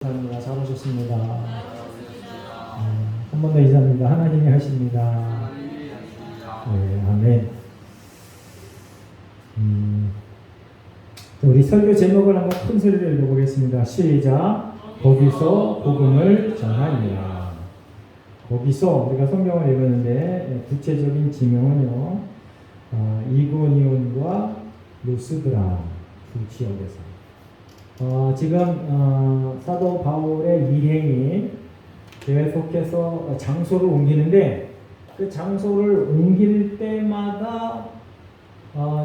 감사합니다. 잘 오셨습니다. 한 번 더 인사합니다. 하나님이 하십니다. 네, 아멘. 우리 설교 제목을 한번 큰 소리로 읽어보겠습니다. 시작. 거기서 복음을 전하니라. 거기서 우리가 성경을 읽었는데 구체적인 지명은요, 이고니온과 루스드라 두 지역에서. 지금 사도 바울의 일행이 계속해서 장소를 옮기는데 그 장소를 옮길 때마다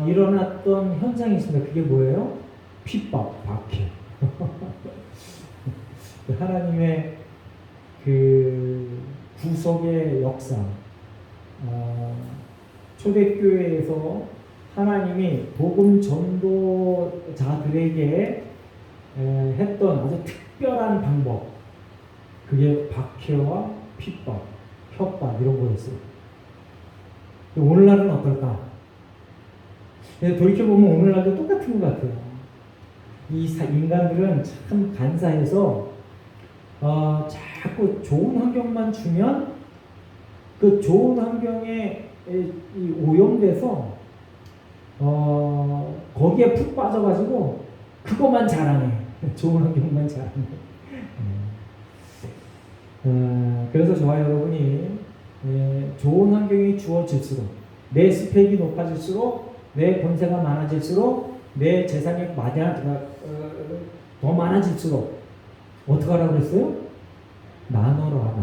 일어났던 현상이 있습니다. 그게 뭐예요? 핍박, 박해. 하나님의 그 구속의 역사, 초대교회에서 하나님이 복음 전도자들에게 했던 아주 특별한 방법, 그게 박해와 핍박, 협박 이런 거였어요. 오늘날은 어떨까? 돌이켜보면 오늘날도 똑같은 것 같아요. 이 인간들은 참 간사해서 자꾸 좋은 환경만 주면 그 좋은 환경에 오염돼서 거기에 푹 빠져가지고 그것만 자랑해. 좋은 환경만 자랑해. 그래서 저와 여러분이 좋은 환경이 주어질수록, 내 스펙이 높아질수록, 내 권세가 많아질수록, 내 재산이 더 많아질수록 어떻게 하라고 그랬어요? 나눠라.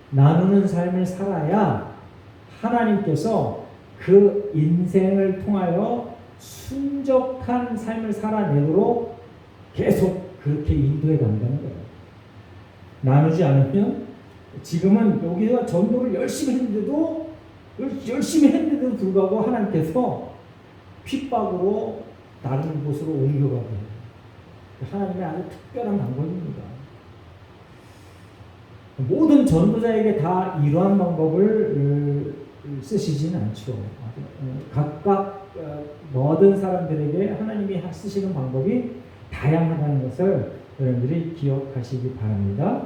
나누는 삶을 살아야 하나님께서 그 인생을 통하여 순적한 삶을 살아내도록 계속 그렇게 인도해 간다는 거예요. 나누지 않으면, 지금은 여기서 전도를 열심히 했는데도 불구하고 하나님께서 핍박으로 다른 곳으로 옮겨가게 해요. 하나님의 아주 특별한 방법입니다. 모든 전도자에게 다 이러한 방법을 쓰시지는 않죠. 각각 모든 사람들에게 하나님이 쓰시는 방법이 다양하다는 것을 여러분들이 기억하시기 바랍니다.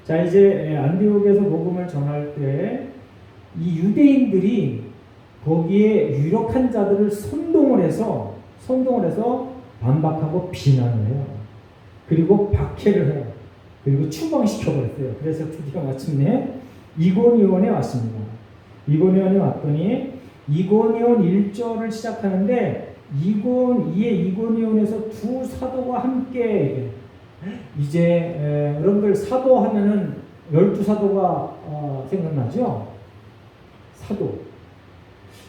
자, 이제 안디옥에서 복음을 전할 때 이 유대인들이 거기에 유력한 자들을 선동을 해서 반박하고 비난을 해요. 그리고 박해를 해요. 그리고 추방시켜버렸어요. 그래서 드디어 마침내 이고니온에 왔습니다. 이고니온에 왔더니 이고니온 1절을 시작하는데 이고니온에서 두 사도가 함께, 이제 여러분들 사도 하면은 12사도가 생각나죠? 사도.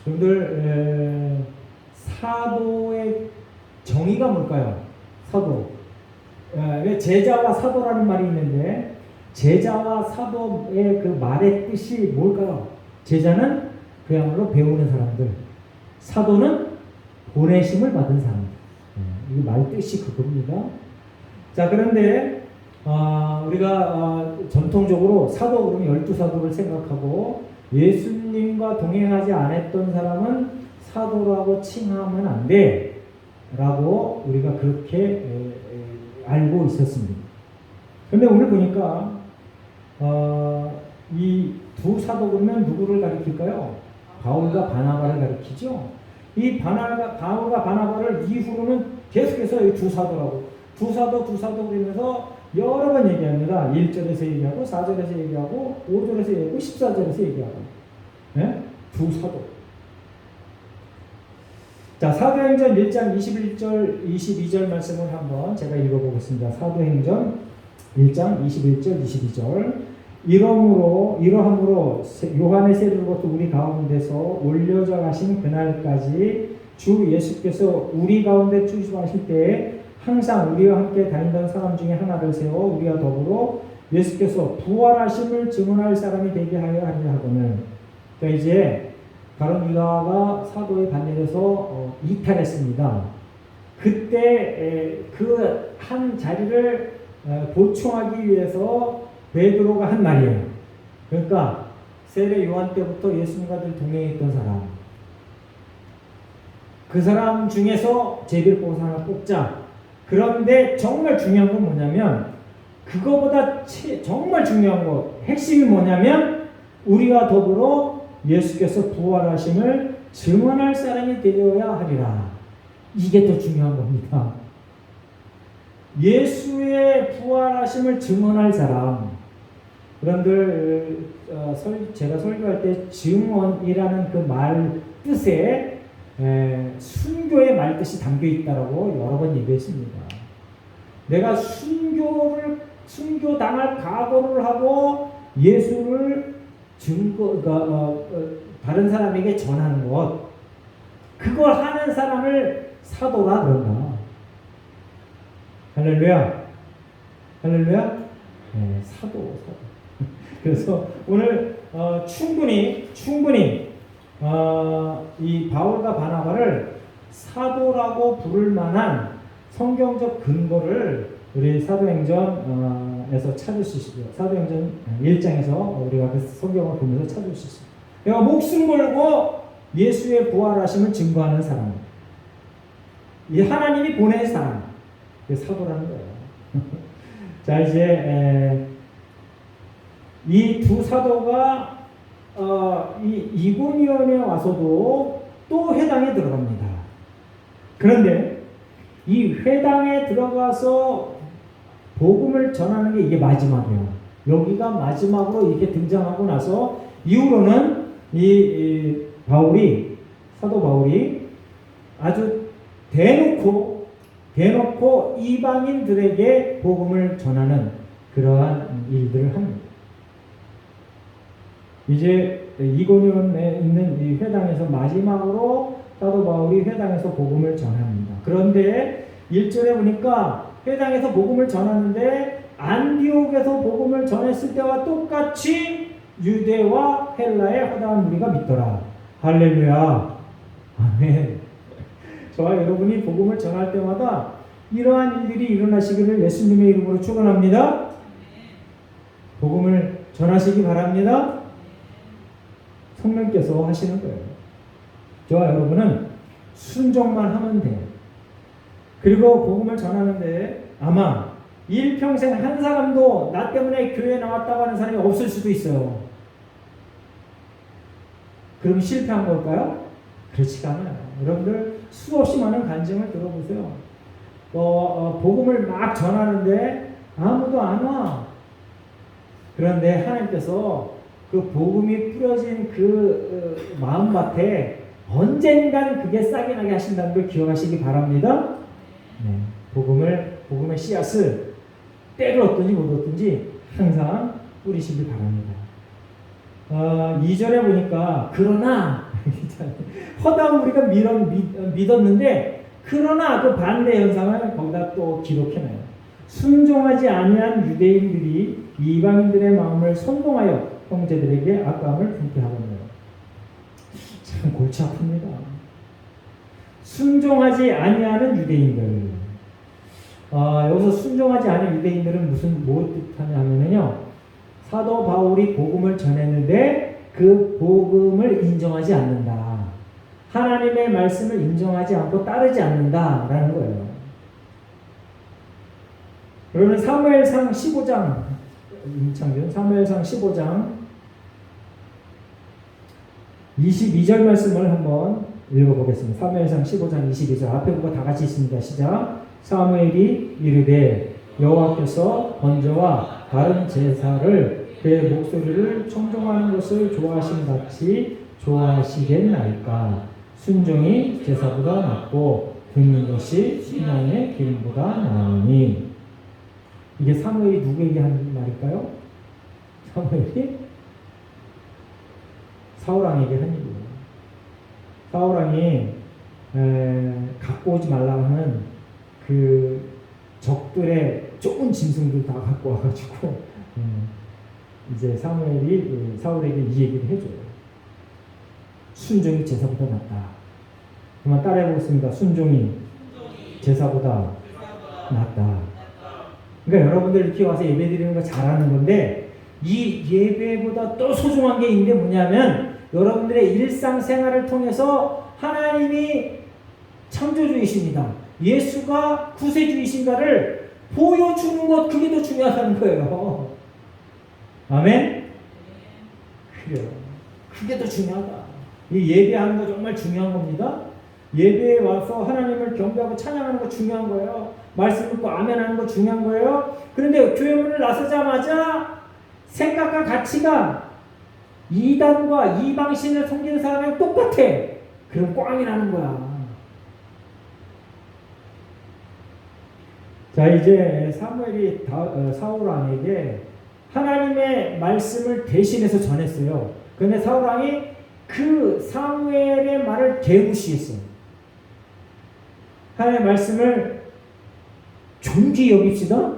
여러분들 사도의 정의가 뭘까요? 사도. 왜 제자와 사도라는 말이 있는데 제자와 사도의 그 말의 뜻이 뭘까요? 제자는 그야말로 배우는 사람들, 사도는 보내심을 받은 사람들. 이 말 뜻이 그겁니다. 자, 그런데 우리가 전통적으로 사도 그러면 12사도를 생각하고 예수님과 동행하지 않았던 사람은 사도라고 칭하면 안 돼 라고 우리가 그렇게 알고 있었습니다. 그런데 오늘 보니까 이 두 사도 그러면 누구를 가리킬까요? 바울과 바나바를 가리키죠. 이 바울과 바나바를 이후로는 계속해서 이 두 사도라고, 두 사도 그러면서 여러 번 얘기합니다. 1절에서 얘기하고 4절에서 얘기하고 5절에서 얘기하고 14절에서 얘기하고. 네? 두 사도. 자, 사도행전 1장 21절 22절 말씀을 한번 제가 읽어보겠습니다. 사도행전 1장 21절 22절. 이러함으로 요한의 세례로부터 우리 가운데서 올려져 가신 그날까지 주 예수께서 우리 가운데 출입하실 때에 항상 우리와 함께 다니던 사람 중에 하나를 세워 우리와 더불어 예수께서 부활하심을 증언할 사람이 되게 하려 하거늘. 그러니까 이제 가룟 유다가 사도의 반열에서 이탈했습니다. 그때 그 한 자리를 보충하기 위해서 베드로가 한 말이에요. 그러니까 세례 요한 때부터 예수님과 늘 동행했던 사람, 그 사람 중에서 제비를 뽑아서 하나 뽑자. 그런데 정말 중요한 건 뭐냐면 그거보다 정말 중요한 거 핵심이 뭐냐면 우리와 더불어 예수께서 부활하심을 증언할 사람이 되어야 하리라. 이게 더 중요한 겁니다. 예수의 부활하심을 증언할 사람. 여러분들 제가 설교할 때 증언이라는 그 말 뜻에 순교의 말 뜻이 담겨 있다라고 여러 번 얘기했습니다. 내가 순교 당할 각오를 하고 예수를 다른 사람에게 전하는 것, 그걸 하는 사람을 사도라 그런다. 할렐루야, 할렐루야. 네, 사도. 그래서 오늘 충분히 이 바울과 바나바를 사도라고 부를 만한 성경적 근거를 우리 사도행전에서 찾을 수 있어요. 사도행전 1장에서 우리가 그 성경을 보면서 찾을 수 있어요. 내가 목숨 걸고 예수의 부활하심을 증거하는 사람, 이 하나님이 보낸 사람, 그게 사도라는 거예요. 자, 이제 이 두 사도가 이 이고니온에 와서도 또 회당에 들어갑니다. 그런데 이 회당에 들어가서 복음을 전하는 게 이게 마지막이에요. 여기가 마지막으로 이렇게 등장하고 나서 이후로는 이 사도 바울이 아주 대놓고 이방인들에게 복음을 전하는 그러한 일들을 합니다. 이제 이고니온에 있는 이 회당에서 마지막으로 사도 바울이 회당에서 복음을 전합니다. 그런데 1절에 보니까 회당에서 복음을 전하는데 안디옥에서 복음을 전했을 때와 똑같이 유대와 헬라의 허다한 무리가 믿더라. 할렐루야. 아멘. 저와 여러분이 복음을 전할 때마다 이러한 일들이 일어나시기를 예수님의 이름으로 축원합니다. 복음을 전하시기 바랍니다. 성령께서 하시는 거예요. 저와 여러분은 순종만 하면 돼요. 그리고 복음을 전하는데 아마 일평생 한 사람도 나 때문에 교회에 나왔다고 하는 사람이 없을 수도 있어요. 그럼 실패한 걸까요? 그렇지가 않아요. 여러분들 수없이 많은 간증을 들어보세요. 복음을 막 전하는데 아무도 안 와. 그런데 하나님께서 그 복음이 뿌려진 그 마음밭에 언젠간 그게 싹이 나게 하신다는 걸 기억하시기 바랍니다. 네, 복음의 씨앗을 때를 얻든지 못 얻든지 항상 뿌리시기 바랍니다. 2절에 보니까 그러나 허다한 우리가 믿었는데 그러나 그 반대 현상을 거기다 또 기록해놔요. 순종하지 아니한 유대인들이 이방인들의 마음을 선동하여 형제들에게 악감을 품게 하거든요. 참 골치 아픕니다. 순종하지 아니하는 유대인들. 여기서 순종하지 않은 유대인들은 뭐 뜻하냐면요. 사도 바울이 복음을 전했는데 그 복음을 인정하지 않는다. 하나님의 말씀을 인정하지 않고 따르지 않는다라는 거예요. 그러면 사무엘상 15장 임창균 사무엘상 15장 22절 말씀을 한번 읽어보겠습니다. 사무엘상 15장 22절 앞에 보고 다 같이 있습니다. 시작. 사무엘이 이르되 여호와께서 번제와 다른 제사를 그의 목소리를 청종하는 것을 좋아하신 같이 좋아하시겠나이까. 순종이 제사보다 낫고 듣는 것이 신앙의 기름보다 나으니. 이게 사무엘이 누구에게 하는 말일까요? 사무엘이 사울왕에게 한 얘기예요. 사울왕이 갖고 오지 말라고 하는 그 적들의 좋은 짐승들 다 갖고 와가지고 이제 사무엘이 사울에게 이 얘기를 해줘요. 순종이 제사보다 낫다. 그만 따라해보겠습니다. 순종이 제사보다 낫다. 그러니까 여러분들 이렇게 와서 예배 드리는 거 잘하는 건데 이 예배보다 또 소중한 게 있는데 뭐냐면 여러분들의 일상생활을 통해서 하나님이 창조주이십니다. 예수가 구세주이신가를 보여주는 것, 그게 더 중요하다는 거예요. 아멘? 그래요. 그게 더 중요하다. 이 예배하는 거 정말 중요한 겁니다. 예배에 와서 하나님을 경배하고 찬양하는 거 중요한 거예요. 말씀 듣고 아멘하는 거 중요한 거예요. 그런데 교회 문을 나서자마자 생각과 가치가 이단과 이방신을 섬기는 사람이랑 똑같아. 그럼 꽝이 나는 거야. 자, 이제 사무엘이 사울 왕에게 하나님의 말씀을 대신해서 전했어요. 그런데 사울 왕이 그 사무엘의 말을 개무시했어요. 하나님의 말씀을 존귀 여깁시다.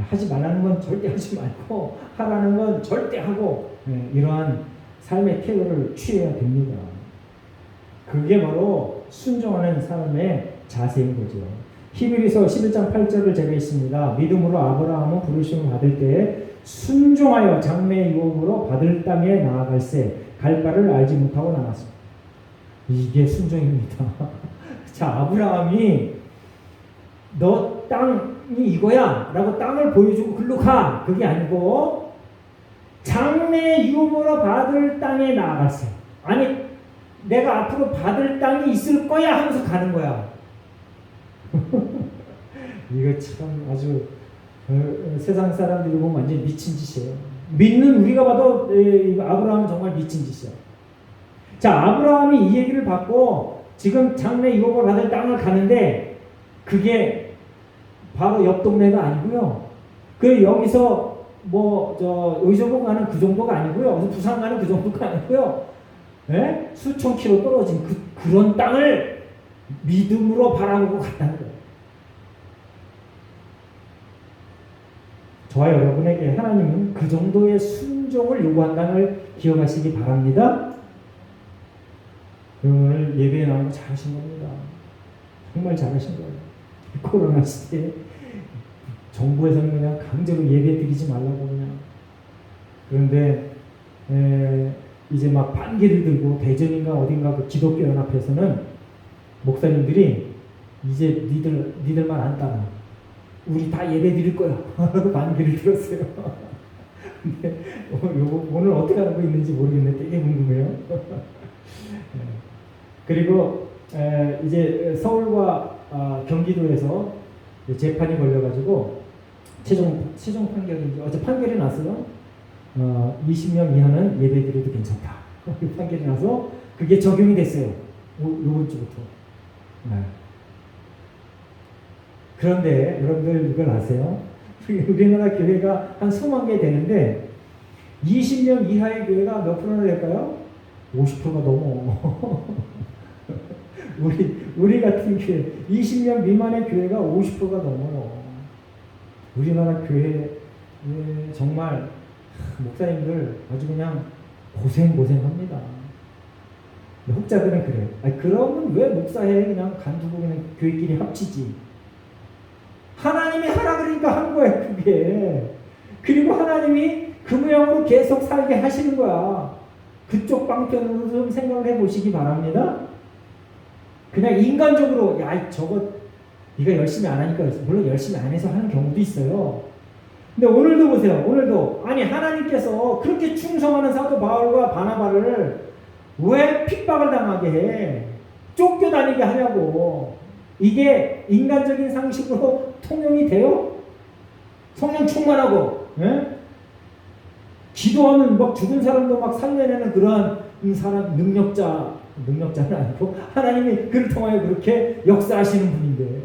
하지 말라는 건 절대 하지 말고 하라는 건 절대 하고, 이러한 삶의 태도를 취해야 됩니다. 그게 바로 순종하는 삶의 자세인 거죠. 히브리서 11장 8절을 제가 있습니다. 믿음으로 아브라함은 부르심을 받을 때에 순종하여 장래 유업으로 받을 땅에 나아갈새 갈 바를 알지 못하고 나갔습니다. 이게 순종입니다. 자, 아브라함이 너 땅이 이거야 라고 땅을 보여주고 글로 가. 그게 아니고 장래 유업으로 받을 땅에 나아갔어요. 아니, 내가 앞으로 받을 땅이 있을 거야 하면서 가는 거야. 이거 참 아주 세상 사람들이 보면 완전 미친 짓이에요. 믿는 우리가 봐도 아브라함은 정말 미친 짓이야. 자, 아브라함이 이 얘기를 받고 지금 장래 유업을 받을 땅을 가는데 그게 바로 옆 동네가 아니고요. 그 여기서 의정부 가는 그 정도가 아니고요. 부산 가는 그 정도가 아니고요. 예? 수천 킬로 떨어진 그런 땅을 믿음으로 바라보고 갔다는 거예요. 저와 여러분에게 하나님은 그 정도의 순종을 요구한다는 걸 기억하시기 바랍니다. 오늘 예배에 나온 거 잘하신 겁니다. 정말 잘하신 거예요. 코로나 시대에 정부에서는 그냥 강제로 예배 드리지 말라고 그냥. 그런데 이제 막 반기를 들고 대전인가 어딘가 그 기독교 연합회에서는 목사님들이 이제 니들만 안 따라. 우리 다 예배 드릴 거야. 반기를 들었어요. 근데 오늘 어떻게 하고 있는지 모르겠는데 되게 궁금해요. 그리고 이제 서울과 경기도에서 재판이 걸려가지고 최종 판결이 어제 판결이 났어요. 20명 이하는 예배 드려도 괜찮다. 그 판결이 나서 그게 적용이 됐어요. 이번 주부터. 그런데 여러분들 이걸 아세요? 우리나라 교회가 한 20만 개 되는데 20명 이하의 교회가 몇 프로나 될까요? 50%가 넘어. 우리 같은 교회 20명 미만의 교회가 50%가 넘어요. 우리나라 교회 정말 목사님들 아주 그냥 고생합니다. 혹자들은 그래요. 그러면 왜 목사해? 그냥 간두고 그냥 교회끼리 합치지. 하나님이 하라 그러니까 한 거예요, 그게. 그리고 하나님이 그 모양으로 계속 살게 하시는 거야. 그쪽 방편으로 좀 생각을 해보시기 바랍니다. 그냥 인간적으로 저거 네가 열심히 안 하니까, 물론 열심히 안 해서 하는 경우도 있어요. 근데 오늘도 보세요. 오늘도 아니 하나님께서 그렇게 충성하는 사도 바울과 바나바를 왜 핍박을 당하게 해? 쫓겨다니게 하냐고. 이게 인간적인 상식으로 통용이 돼요? 성령 충만하고, 기도하면 막 죽은 사람도 막 살려내는 그러한 사람, 능력자는 아니고 하나님이 그를 통하여 그렇게 역사하시는 분인데,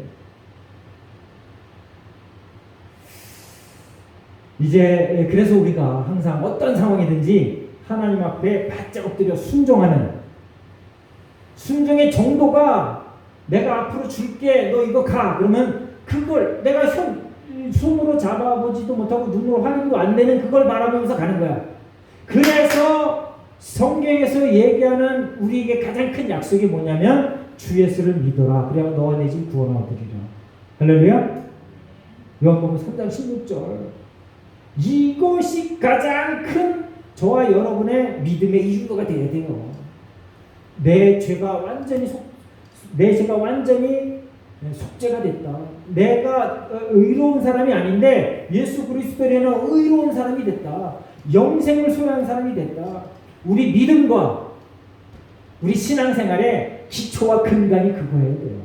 이제 그래서 우리가 항상 어떤 상황이든지 하나님 앞에 바짝 엎드려 순종하는, 순종의 정도가 내가 앞으로 줄게, 너 이거 가. 그러면 그걸 내가 손으로 잡아보지도 못하고 눈으로 확인도 안 되는 그걸 바라보면서 가는 거야. 그래서 성경에서 얘기하는 우리에게 가장 큰 약속이 뭐냐면 주 예수를 믿어라. 그래야 너와 내 집 구원을 얻으리라. 할렐루야. 요한복음 3장 16절. 이것이 가장 큰 저와 여러분의 믿음의 이유가 되어야 돼요. 내 죄가 완전히 속죄가 됐다. 내가 의로운 사람이 아닌데 예수 그리스도에는 의로운 사람이 됐다. 영생을 소유한 사람이 됐다. 우리 믿음과 우리 신앙생활의 기초와 근간이 그거예요.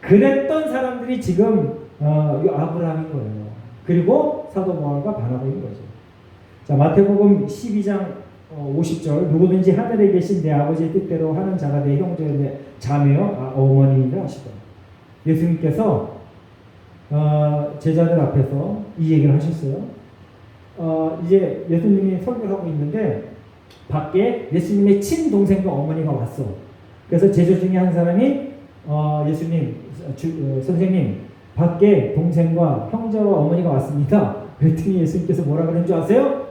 그랬던 사람들이 지금 아브라함인 거예요. 그리고 사도 바울과 바나바인 거죠. 자, 마태복음 12장 50절 누구든지 하늘에 계신 내 아버지의 뜻대로 하는 자가 내 형제요 내 자매요 어머니이라 하시더라. 예수님께서 제자들 앞에서 이 얘기를 하셨어요. 이제 예수님이 설교를 하고 있는데 밖에 예수님의 친동생과 어머니가 왔어. 그래서 제자 중에 한 사람이 예수님 선생님 밖에 동생과 형제와 어머니가 왔습니다. 그랬더니 예수님께서 뭐라 그런 줄 아세요?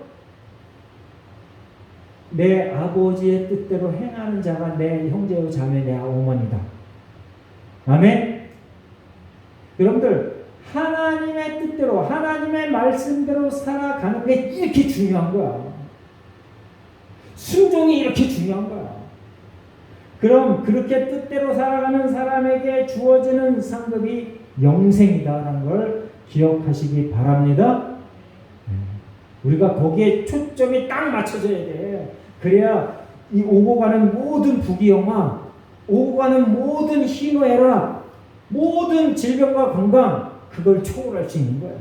내 아버지의 뜻대로 행하는 자가 내 형제요 자매 내 어머니다. 아멘. 여러분들 하나님의 뜻대로 하나님의 말씀대로 살아가는 게 이렇게 중요한 거야. 순종이 이렇게 중요한 거야. 그럼 그렇게 뜻대로 살아가는 사람에게 주어지는 상급이 영생이다라는 걸 기억하시기 바랍니다. 우리가 거기에 초점이 딱 맞춰져야 돼. 그래야 이 오고 가는 모든 부귀영화, 오고 가는 모든 희노애락, 모든 질병과 건강 그걸 초월할 수 있는 거예요.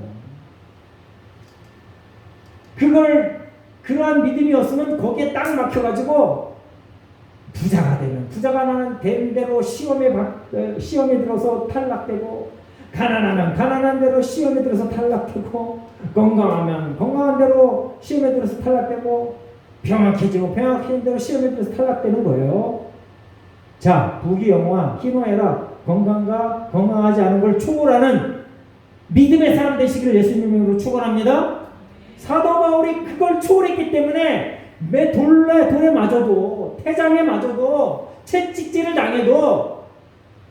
그러한 믿음이 없으면 거기에 딱 막혀가지고 부자가 되는 대로 시험에 들어서 탈락되고, 가난하면 가난한 대로 시험에 들어서 탈락되고, 건강하면 건강한 대로 시험에 들어서 탈락되고, 병약해지고 병약해진 대로 시험에 들어서 탈락되는 거예요. 자, 부귀영화, 희노애락, 건강과 건강하지 않은 걸 초월하는 믿음의 사람 되시기를 예수님으로 축원합니다. 사도 바울이 그걸 초월했기 때문에 돌에 맞아도, 태장에 맞아도, 채찍질을 당해도,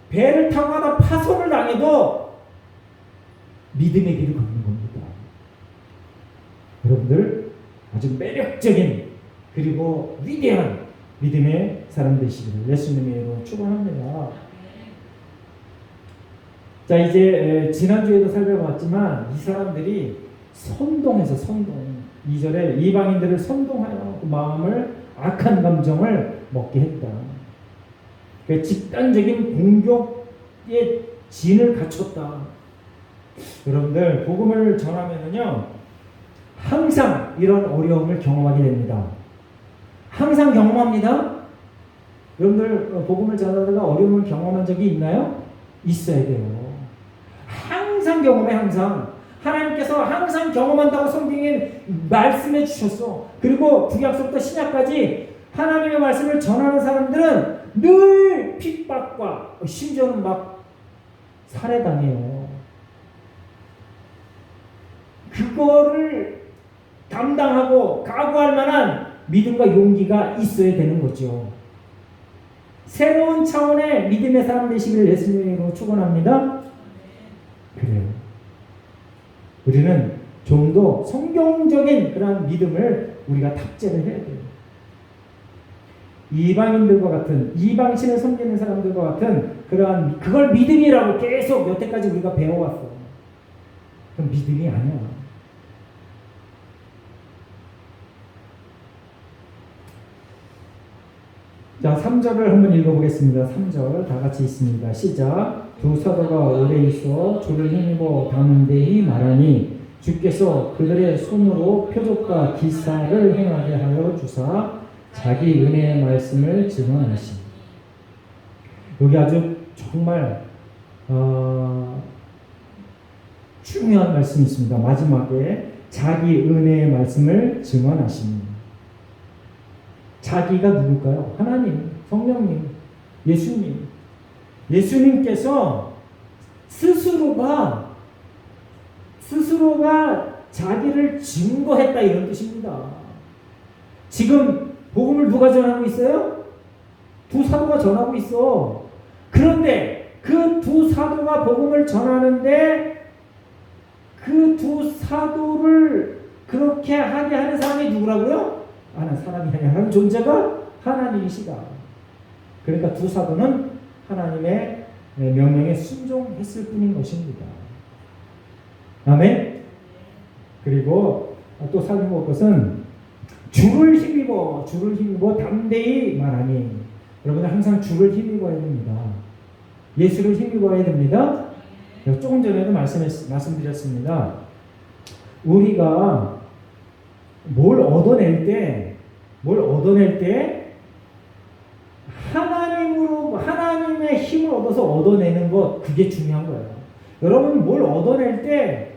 배를 타고 가다 파손을 당해도 믿음의 길을 걷는 겁니다. 여러분들 아주 매력적인 그리고 위대한 믿음의 사람 되시기를 예수님의 이름으로 축원합니다. 자, 이제 지난주에도 살펴봤지만 이 사람들이 선동해서 2절에 이방인들을 선동하여 그 마음을 악한 감정을 먹게 했다. 그러니까 집단적인 공격의 진을 갖췄다. 여러분들 복음을 전하면은요 항상 이런 어려움을 경험하게 됩니다. 항상 경험합니다. 여러분들 복음을 전하다가 어려움을 경험한 적이 있나요? 있어야 돼요. 항상 경험해. 항상 하나님께서 항상 경험한다고 성경에 말씀해 주셨어. 그리고 구약서부터 신약까지 하나님의 말씀을 전하는 사람들은 늘 핍박과 심지어는 막 살해당해요. 그거를 감당하고 각오할 만한 믿음과 용기가 있어야 되는 거죠. 새로운 차원의 믿음의 사람 되시기를 예수님으로 축원합니다. 그래요. 우리는 좀 더 성경적인 그런 믿음을 우리가 탑재를 해야 돼요. 이방인들과 같은, 이방신을 섬기는 사람들과 같은 그러한, 그걸 믿음이라고 계속 여태까지 우리가 배워왔어. 그건 믿음이 아니야. 자, 3절을 한번 읽어보겠습니다. 3절 다 같이 있습니다. 시작. 두 사도가 오래 있어 주를 힘입어 담대히 말하니 주께서 그들의 손으로 표적과 기사를 행하게 하여 주사 자기 은혜의 말씀을 증언하시니. 여기 아주 정말 중요한 말씀이 있습니다. 마지막에 자기 은혜의 말씀을 증언하시니. 자기가 누굴까요? 하나님, 성령님, 예수님. 예수님께서 스스로가 자기를 증거했다 이런 뜻입니다. 지금 복음을 누가 전하고 있어요? 두 사도가 전하고 있어. 그런데 그 두 사도가 복음을 전하는데 그 두 사도를 그렇게 하게 하는 사람이 누구라고요? 하는 사람이 아니라 하는 존재가 하나님이시다. 그러니까 두 사도는 하나님의 명령에 순종했을 뿐인 것입니다. 아멘. 그리고 또 살펴볼 것은 주를 힘입어 담대히 말하니. 여러분들 항상 주를 힘입어야 됩니다. 예수를 힘입어야 됩니다. 조금 전에도 말씀드렸습니다. 우리가 뭘 얻어낼 때 하나님의 힘을 얻어서 얻어내는 것, 그게 중요한 거예요. 여러분 뭘 얻어낼 때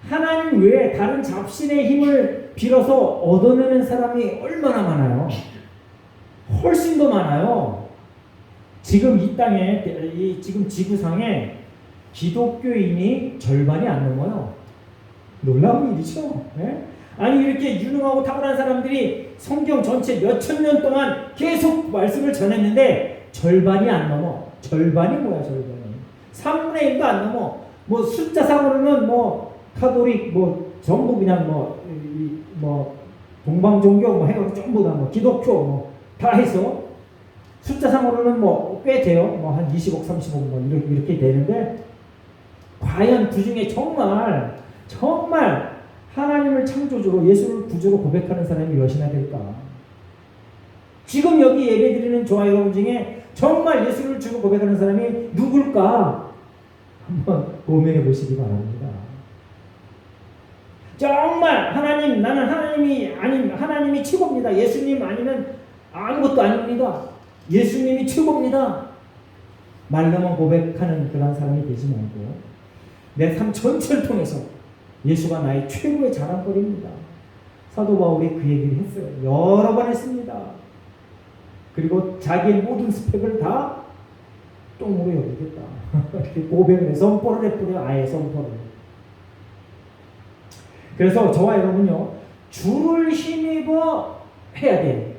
하나님 외에 다른 잡신의 힘을 빌어서 얻어내는 사람이 얼마나 많아요? 훨씬 더 많아요. 지금 이 땅에, 지금 지구상에 기독교인이 절반이 안 넘어요. 놀라운 일이죠. 네? 아니 이렇게 유능하고 탁월한 사람들이 성경 전체 몇천 년 동안 계속 말씀을 전했는데 절반이 안 넘어. 절반이 뭐야, 절반이. 3분의 1도 안 넘어. 뭐 숫자상으로는 뭐 카톨릭 뭐 전부 그냥 뭐 동방 종교 뭐 해가지고 전부 다 뭐 기독교 뭐 다 해서 숫자상으로는 뭐 꽤 돼요. 뭐 한 20억, 30억 뭐 이렇게 되는데 과연 그 중에 정말 하나님을 창조주로 예수를 구주로 고백하는 사람이 몇이나 될까? 지금 여기 예배드리는 저와 여러분 중에 정말 예수를 주로 고백하는 사람이 누굴까? 한번 고민해 보시기 바랍니다. 정말 하나님, 나는 하나님이 최고입니다. 예수님 아니면 아무것도 아닙니다. 예수님이 최고입니다. 말로만 고백하는 그런 사람이 되지 말고 내 삶 전체를 통해서 예수가 나의 최고의 자랑거리입니다. 사도 바울이 그 얘기를 했어요. 여러 번 했습니다. 그리고 자기의 모든 스펙을 다 똥으로 여기겠다. 이렇게 고백을 해, 선포를 해버려요. 아예 선포를. 그래서 저와 여러분요, 주를 힘입어 해야 돼요.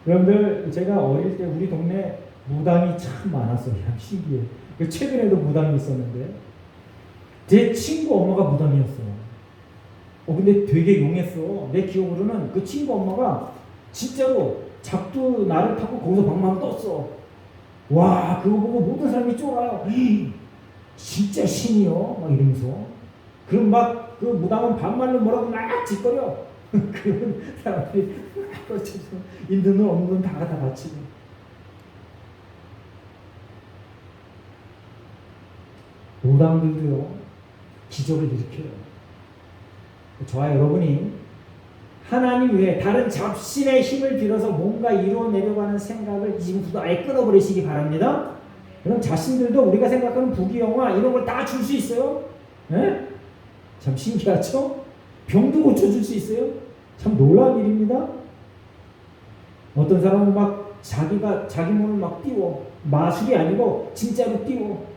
여러분들, 제가 어릴 때 우리 동네 무당이 참 많았어요. 신기해. 최근에도 무당이 있었는데 제 친구 엄마가 무당이었어요. 근데 되게 용했어. 내 기억으로는 그 친구 엄마가 진짜로 작두 나를 타고 거기서 방망 떴어. 와, 그거 보고 모든 사람이 쫄아요. 진짜 신이요? 막 이러면서. 그럼 막 그 무당은 반말로 뭐라고 막 짓거려. 그런 사람들이 있는 돈 없는 돈 다 갖다 바치고. 무당들도요, 기적을 일으켜요. 저와 여러분이 하나님 외에 다른 잡신의 힘을 빌어서 뭔가 이루어내려고 하는 생각을 지금부터 아예 끊어버리시기 바랍니다. 그럼 자신들도 우리가 생각하는 부귀영화 이런 걸 다 줄 수 있어요. 네? 참 신기하죠? 병도 고쳐줄 수 있어요. 참 놀라운 일입니다. 어떤 사람은 막 자기 몸을 막 띄워. 마술이 아니고 진짜로 띄워.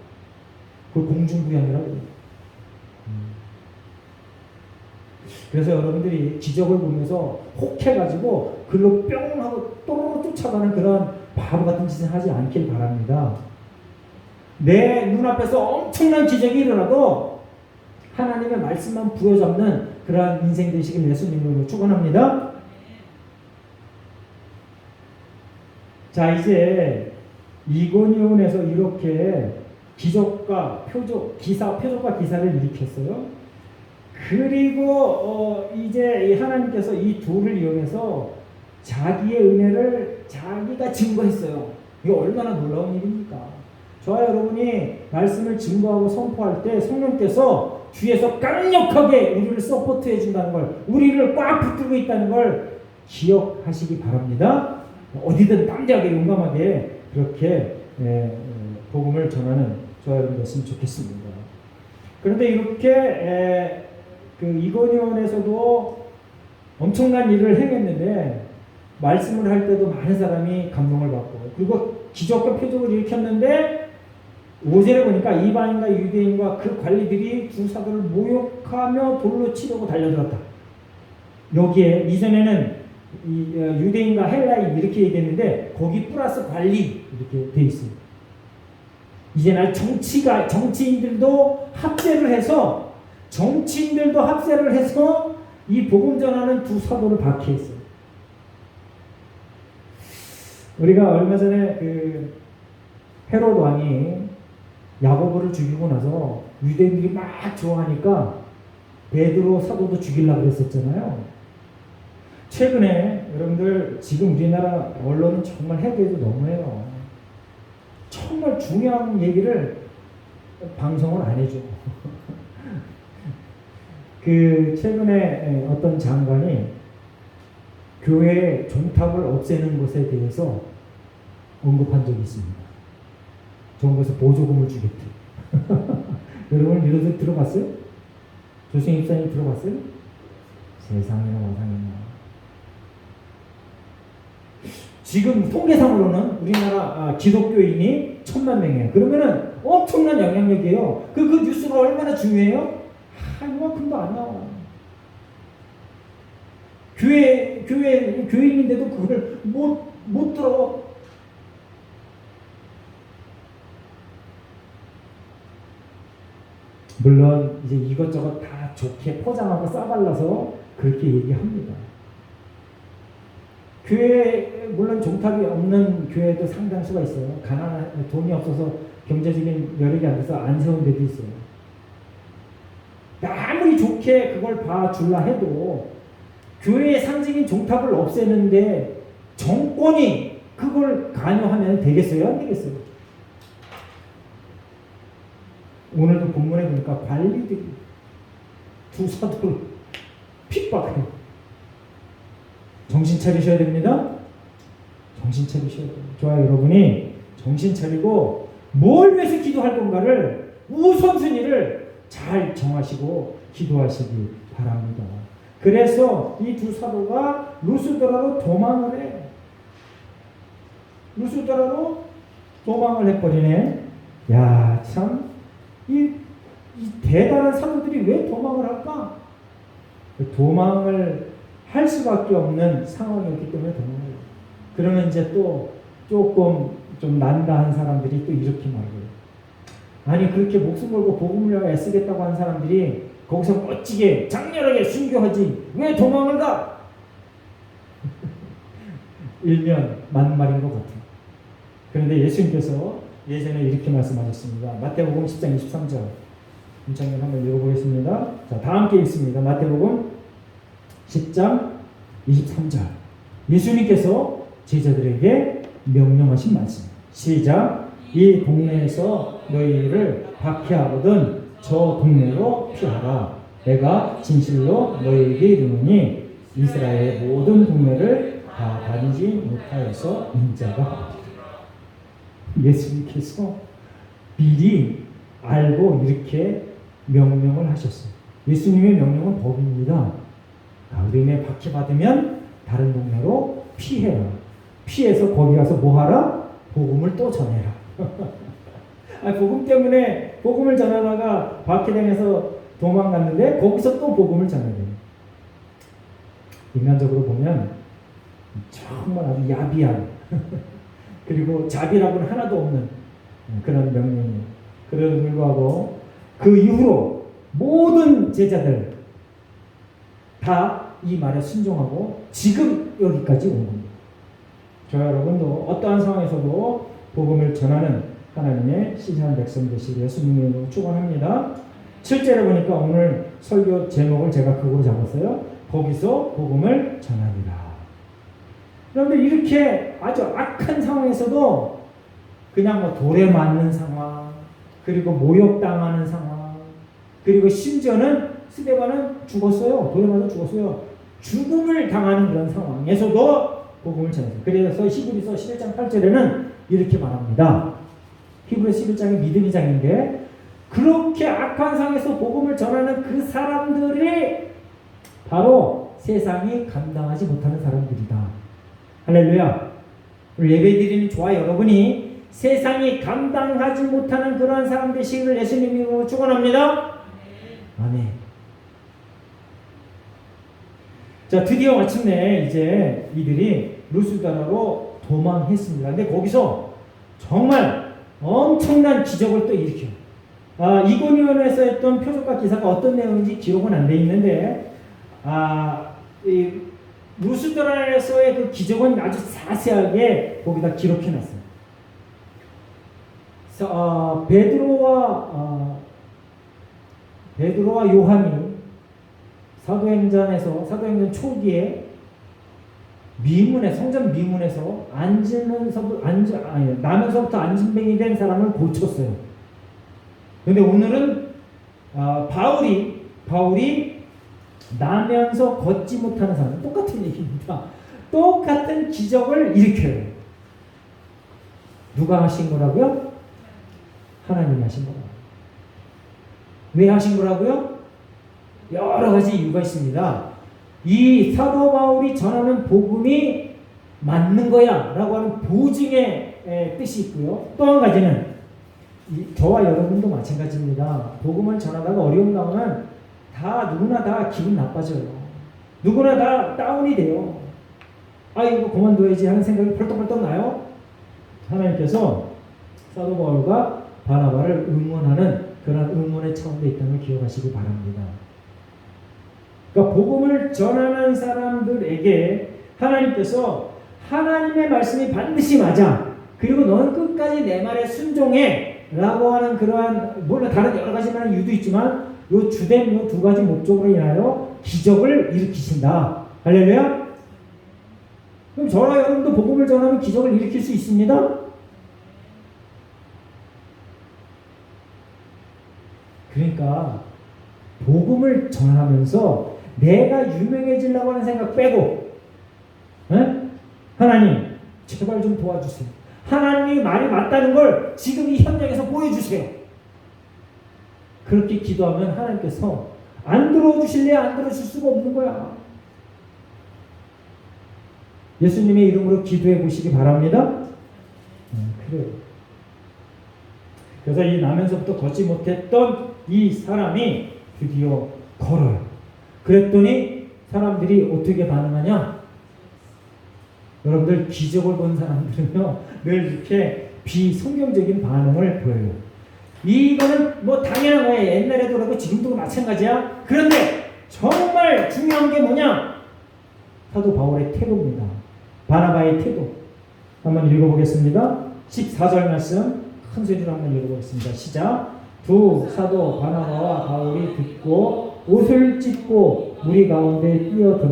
그걸 공중부양이라고 해요. 그래서 여러분들이 기적을 보면서 혹해가지고 글로 뿅 하고 또로로 쫓아가는 그런 바보 같은 짓을 하지 않길 바랍니다. 내 눈앞에서 엄청난 기적이 일어나도 하나님의 말씀만 부여잡는 그러한 인생 되시길 예수님으로 축원합니다. 자, 이제 이고니온에서 이렇게 기적과 표적과 기사를 일으켰어요. 그리고 이제 하나님께서 이 둘을 이용해서 자기의 은혜를 자기가 증거했어요. 이거 얼마나 놀라운 일입니까? 저와 여러분이 말씀을 증거하고 선포할 때 성령께서 뒤에서 강력하게 우리를 서포트해 준다는 걸, 우리를 꽉 붙들고 있다는 걸 기억하시기 바랍니다. 어디든 담대하게 용감하게 그렇게 복음을 전하는 저와 여러분 됐으면 좋겠습니다. 그런데 이렇게 그 이고니온에서도 엄청난 일을 행했는데 말씀을 할 때도 많은 사람이 감동을 받고, 그리고 기적과 표적을 일으켰는데 5절에 보니까 이방인과 유대인과 그 관리들이 두 사도를 모욕하며 돌로 치려고 달려들었다. 여기에 이전에는 유대인과 헬라인 이렇게 얘기했는데 거기 플러스 관리 이렇게 돼 있습니다. 이제는 정치인들도 합세를 해서 이 복음 전하는 두 사도를 박해했어요. 우리가 얼마 전에 그 헤롯 왕이 야고보를 죽이고 나서 유대인들이 막 좋아하니까 베드로 사도도 죽이려고 그랬었잖아요. 최근에 여러분들 지금 우리나라 언론은 정말 해도 너무해요. 정말 중요한 얘기를 방송을 안 해줘. 그 최근에 어떤 장관이 교회 종탑을 없애는 것에 대해서 언급한 적이 있습니다. 정부에서 보조금을 주겠대. 여러분 이런 들어봤어요? 조승 입사님 들어봤어요? 세상에나 마상에나. 지금 통계상으로는 우리나라 기독교인이 1000만 명이에요. 그러면은 엄청난 영향력이에요. 그 뉴스가 얼마나 중요해요? 이만큼도 안 나와. 교회인인데도 그걸 못 들어. 물론 이제 이것저것 다 좋게 포장하고 싸발라서 그렇게 얘기합니다. 교회 물론 종탑이 없는 교회도 상당수가 있어요. 돈이 없어서 경제적인 여력이 안 돼서 안 세운 데도 있어요. 아무리 좋게 그걸 봐줄라 해도 교회의 상징인 종탑을 없애는데 정권이 그걸 관여하면 되겠어요? 안 되겠어요? 오늘도 본문에 보니까 관리들이 두 사도를 핍박해요. 정신 차리셔야 됩니다. 정신 차리셔야 돼요. 저와 여러분이 정신 차리고 뭘 위해서 기도할 건가를 우선순위를 잘 정하시고 기도하시기 바랍니다. 그래서 이 두 사도가 루스드라로 도망을 해. 루스드라로 도망을 해버리네. 야, 참 이 대단한 사도들이 왜 도망을 할까? 도망을 할 수밖에 없는 상황이었기 때문에 도망을 해요. 그러면 이제 또 조금 좀 난다한 사람들이 또 이렇게 말해요. 아니 그렇게 목숨 걸고 복음을 위하여 애쓰겠다고 한 사람들이 거기서 멋지게 장렬하게 순교하지 왜 도망을 가? 일면 만말인 것 같아요. 그런데 예수님께서 예전에 이렇게 말씀하셨습니다. 마태복음 10장 23절 문장면 한번 읽어보겠습니다. 자, 다 함께 읽습니다. 마태복음 10장 23절 예수님께서 제자들에게 명령하신 말씀. 시작. 이 동네에서 너희를 박해하거든 저 동네로 피하라. 내가 진실로 너희에게 이르노니 이스라엘의 모든 동네를 다 다니지 못하여서 인자가 예수님께서 미리 알고 이렇게 명령을 하셨어요. 예수님의 명령은 법입니다. 우리네 박해받으면 다른 동네로 피해라. 피해서 거기 가서 뭐하라? 복음을 또 전해라. 복음 때문에 복음을 전하다가 박해당해서 도망갔는데 거기서 또 복음을 전해야 돼요. 인간적으로 보면 정말 아주 야비한 그리고 자비라고는 하나도 없는 그런 명령이에요. 그럼에도 불구하고 그 이후로 모든 제자들 다 이 말에 순종하고 지금 여기까지 온 겁니다. 저 여러분도 어떠한 상황에서도 복음을 전하는 하나님의 신실한 백성 되시길 예수님의 이름으로 축원합니다. 7절에 보니까 오늘 설교 제목을 제가 그거로 잡았어요. 거기서 복음을 전하리라. 여러분들 이렇게 아주 악한 상황에서도 그냥 뭐 돌에 맞는 상황, 그리고 모욕당하는 상황, 그리고 심지어는 스데반은 죽었어요. 돌에 맞아 죽었어요. 죽음을 당하는 그런 상황에서도 복음을 전했어요. 그래서 히브리서 11장 8절에는 이렇게 말합니다. 히브리서 11장이 믿음의 장인데 그렇게 악한 상황에서 복음을 전하는 그 사람들이 바로 세상이 감당하지 못하는 사람들이다. 할렐루야. 오늘 예배드리는 저와 여러분이 세상이 감당하지 못하는 그러한 사람 되시기를 예수님의 이름으로 축원합니다. 아멘. 자, 드디어 마침내 이제 이들이 루스드라로 도망했습니다. 근데 거기서 정말 엄청난 기적을 또 일으켜요. 이고니온에서 했던 표적과 기사가 어떤 내용인지 기록은 안 돼 있는데, 루스드라에서의 그 기적은 아주 자세하게 거기다 기록해 놨어요. 베드로와 요한이 사도행전 초기에 성전 미문에서 나면서부터 안진뱅이 된 사람을 고쳤어요. 그런데 오늘은 바울이 나면서 걷지 못하는 사람, 똑같은 얘기입니다. 똑같은 기적을 일으켜요. 누가 하신 거라고요? 하나님이 하신 거라고요. 왜 하신 거라고요? 여러 가지 이유가 있습니다. 이 사도 바울이 전하는 복음이 맞는 거야 라고 하는 보증의 뜻이 있고요. 또 한 가지는 저와 여러분도 마찬가지입니다. 복음을 전하다가 어려움 당하면 누구나 다 기분 나빠져요. 누구나 다 다운이 돼요. 이거 그만둬야지 하는 생각이 벌떡벌떡 나요. 하나님께서 사도 바울과 바나바를 응원하는 그런 응원의 차원에 있다는 걸 기억하시기 바랍니다. 그러니까 복음을 전하는 사람들에게 하나님께서 하나님의 말씀이 반드시 맞아. 그리고 너는 끝까지 내 말에 순종해. 라고 하는 그러한, 물론 다른 여러 가지 많은 이유도 있지만 요 주된 요 두 가지 목적으로 인하여 기적을 일으키신다. 할렐루야? 그럼 저와 여러분도 복음을 전하면 기적을 일으킬 수 있습니다? 그러니까 복음을 전하면서 내가 유명해지려고 하는 생각 빼고, 하나님 제발 좀 도와주세요. 하나님이 말이 맞다는 걸 지금 이 현장에서 보여주세요. 그렇게 기도하면 하나님께서 안 들어주실래? 안 들어줄 수가 없는 거야. 예수님의 이름으로 기도해 보시기 바랍니다. 그래요. 그래서 이 나면서부터 걷지 못했던 이 사람이 드디어 걸어요. 그랬더니 사람들이 어떻게 반응하냐? 여러분들 기적을 본 사람들은요 늘 이렇게 비성경적인 반응을 보여요. 이거는 뭐 당연한 거예요. 옛날에도 그렇고 지금도 마찬가지야. 그런데 정말 중요한 게 뭐냐? 사도 바울의 태도입니다. 바나바의 태도. 한번 읽어보겠습니다. 14절 말씀 큰 소리로 한번 읽어보겠습니다. 시작. 두 사도 바나바와 바울이 듣고 옷을 찢고 무리 가운데 뛰어들어